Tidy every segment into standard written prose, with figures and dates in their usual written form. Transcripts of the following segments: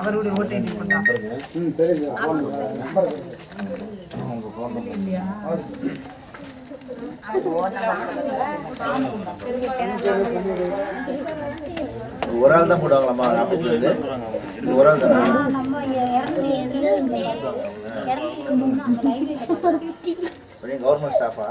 அவருடைய ஓட்டை நீ பண்ணலாம். ஒரு ஆள் தான் போடுவாங்களாம்மா ஆஃபீஸ்ல இருந்து? ஒரு ஆள் தானே? கவர்மெண்ட் ஸ்டாஃபா?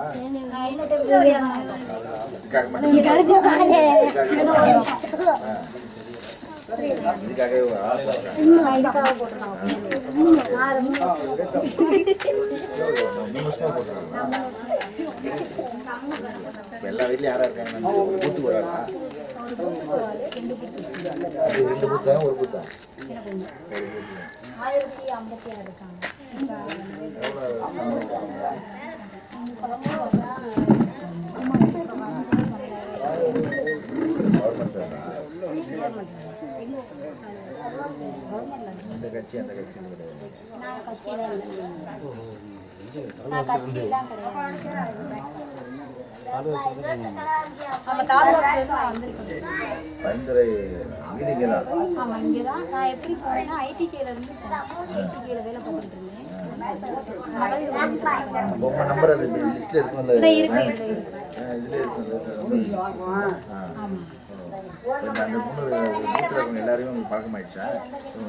எல்லா வீட்லயும் யாரா இருக்காங்க? பூத்து வராங்களா? 2 பூத்தா ஒரு பூத்தா? 1056 இருக்காங்க. இந்த கட்சி அந்த கட்சி நான் கட்சியில நான் கட்சியெல்லாம் கிடையாது. பரிந்துரை இங்கேதான். ஆமா இங்கதான். நான் எப்படி போனேன்னா ஐடிகேல இருந்து ஐடிகேல வேலை பார்த்துட்டு இருந்தேன். உங்க நம்பர் அது லிஸ்ட்ல இருக்கும்ல? இருக்கு. இதுல இருக்கு. அந்த பொண்ணு பூத்துல இருக்கவங்க எல்லாரையும் பழக்கமாயிடுச்சா?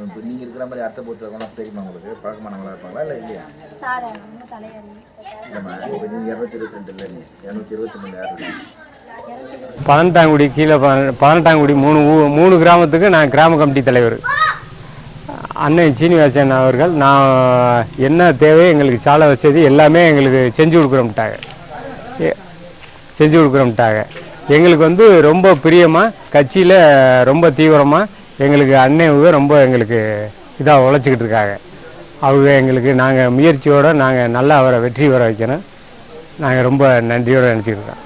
இப்போ நீங்கள் இருக்கிற மாதிரி அத்தை பூத்துல இருக்கவங்க தெரியுமா உங்களுக்கு? பழக்கமானவங்களா இருப்பாங்களா இல்லை இல்லையா? சார் தலையாரி இல்லைம்மா, இப்போ நீங்கள் 222 இல்லை, 223 யார் இருக்கீங்க? 18ஆங்குடி கீழே 18ஆங்குடி 3 கிராமத்துக்கு நான் கிராம கமிட்டி தலைவர் அண்ணன் சீனிவாசன் அவர்கள். நான் என்ன தேவை எங்களுக்கு சாலை வசதி எல்லாமே எங்களுக்கு செஞ்சு கொடுக்குறோம்ட்டாங்க. எங்களுக்கு வந்து ரொம்ப பிரியமாக கட்சியில் ரொம்ப தீவிரமாக எங்களுக்கு அண்ணன் ரொம்ப எங்களுக்கு இதாக உழைச்சிக்கிட்டு இருக்காங்க. அவங்க எங்களுக்கு நாங்கள் முயற்சியோடு நாங்கள் நல்லா அவரை வெற்றி பெற வைக்கணும். நாங்கள் ரொம்ப நன்றியோடு நினச்சிக்கிட்டு இருக்கோம்.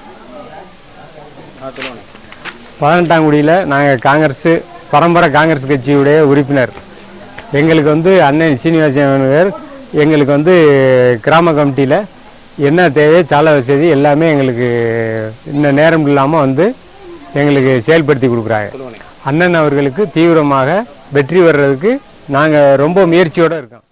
18ஆங்குடியில் நாங்கள் காங்கிரஸ் பரம்பரை காங்கிரஸ் கட்சியுடைய உறுப்பினர். எங்களுக்கு வந்து அண்ணன் சீனிவாசன் எங்களுக்கு வந்து கிராம கமிட்டியில் என்ன தேவை சாலை வசதி எல்லாமே எங்களுக்கு இன்னும் நேரம் இல்லாமல் வந்து எங்களுக்கு செயல்படுத்தி கொடுக்குறாங்க. அண்ணன் அவர்களுக்கு தீவிரமாக வெற்றி வர்றதுக்கு நாங்கள் ரொம்ப முயற்சியோடு இருக்கோம்.